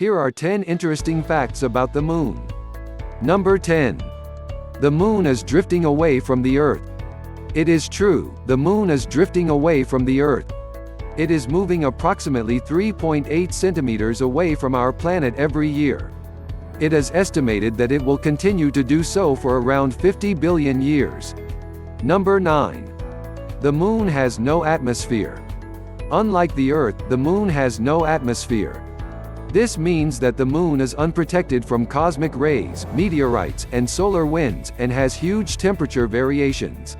Here are 10 interesting facts about the Moon. Number 10. The Moon is drifting away from the Earth. It is true, the Moon is drifting away from the Earth. It is moving approximately 3.8 centimeters away from our planet every year. It is estimated that it will continue to do so for around 50 billion years. Number 9. The Moon has no atmosphere. Unlike the Earth, the Moon has no atmosphere. This means that the Moon is unprotected from cosmic rays, meteorites, and solar winds, and has huge temperature variations.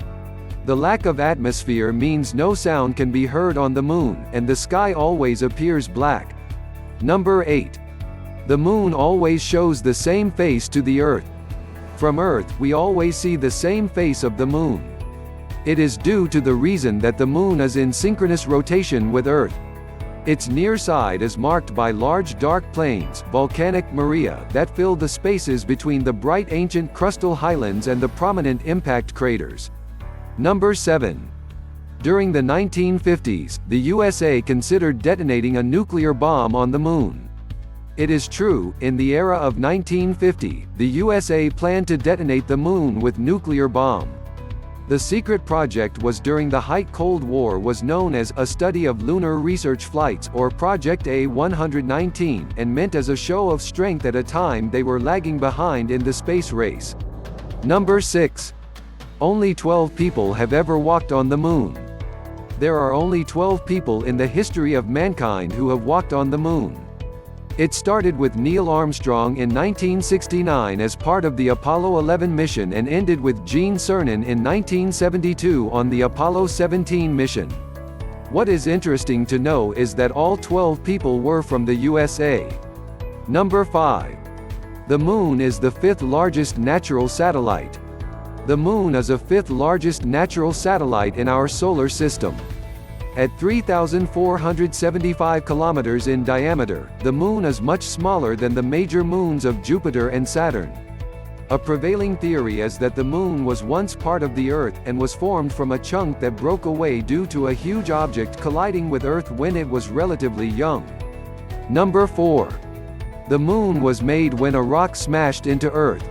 The lack of atmosphere means no sound can be heard on the Moon, and the sky always appears black. Number 8. The Moon always shows the same face to the Earth. From Earth, we always see the same face of the Moon. It is due to the reason that the Moon is in synchronous rotation with Earth. Its near side is marked by large dark plains, volcanic maria, that fill the spaces between the bright ancient crustal highlands and the prominent impact craters. Number 7. During the 1950s, the USA considered detonating a nuclear bomb on the Moon. It is true, in the era of 1950, the USA planned to detonate the Moon with nuclear bomb. The secret project was during the height Cold War was known as a study of lunar research flights, or Project A-119, and meant as a show of strength at a time they were lagging behind in the space race. Number 6. Only 12 people have ever walked on the Moon. There are only 12 people in the history of mankind who have walked on the Moon. It started with Neil Armstrong in 1969 as part of the Apollo 11 mission and ended with Gene Cernan in 1972 on the Apollo 17 mission. What is interesting to know is that all 12 people were from the USA. Number 5. The Moon is the 5th largest natural satellite. The Moon is the 5th largest natural satellite in our solar system. At 3,475 kilometers in diameter, the Moon is much smaller than the major moons of Jupiter and Saturn. A prevailing theory is that the Moon was once part of the Earth, and was formed from a chunk that broke away due to a huge object colliding with Earth when it was relatively young. Number 4. The Moon was made when a rock smashed into Earth.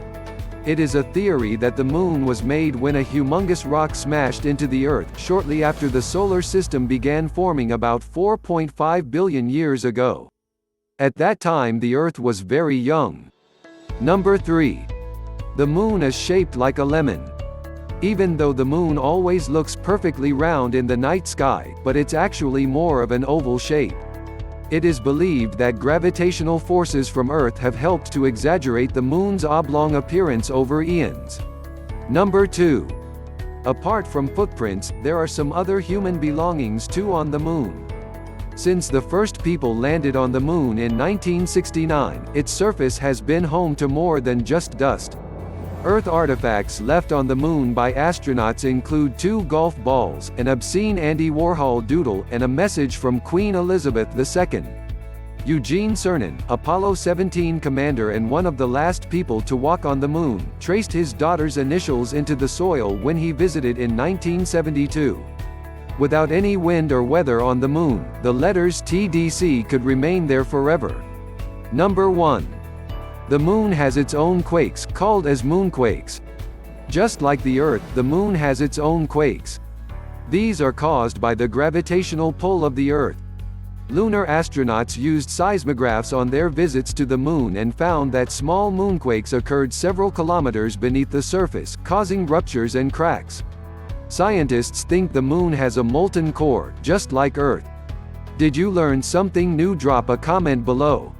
It is a theory that the Moon was made when a humongous rock smashed into the Earth shortly after the solar system began forming about 4.5 billion years ago. At that time the Earth was very young. Number 3. The Moon is shaped like a lemon. Even though the Moon always looks perfectly round in the night sky, but it's actually more of an oval shape. It is believed that gravitational forces from Earth have helped to exaggerate the Moon's oblong appearance over eons. Number 2. Apart from footprints, there are some other human belongings too on the Moon. Since the first people landed on the Moon in 1969, its surface has been home to more than just dust. Earth artifacts left on the Moon by astronauts include 2 golf balls, an obscene Andy Warhol doodle, and a message from Queen Elizabeth II. Eugene Cernan, Apollo 17 commander and one of the last people to walk on the Moon, traced his daughter's initials into the soil when he visited in 1972. Without any wind or weather on the Moon, the letters TDC could remain there forever. Number 1. The Moon has its own quakes, called as moonquakes. Just like the Earth, the Moon has its own quakes. These are caused by the gravitational pull of the Earth. Lunar astronauts used seismographs on their visits to the Moon and found that small moonquakes occurred several kilometers beneath the surface, causing ruptures and cracks. Scientists think the Moon has a molten core, just like Earth. Did you learn something new? Drop a comment below.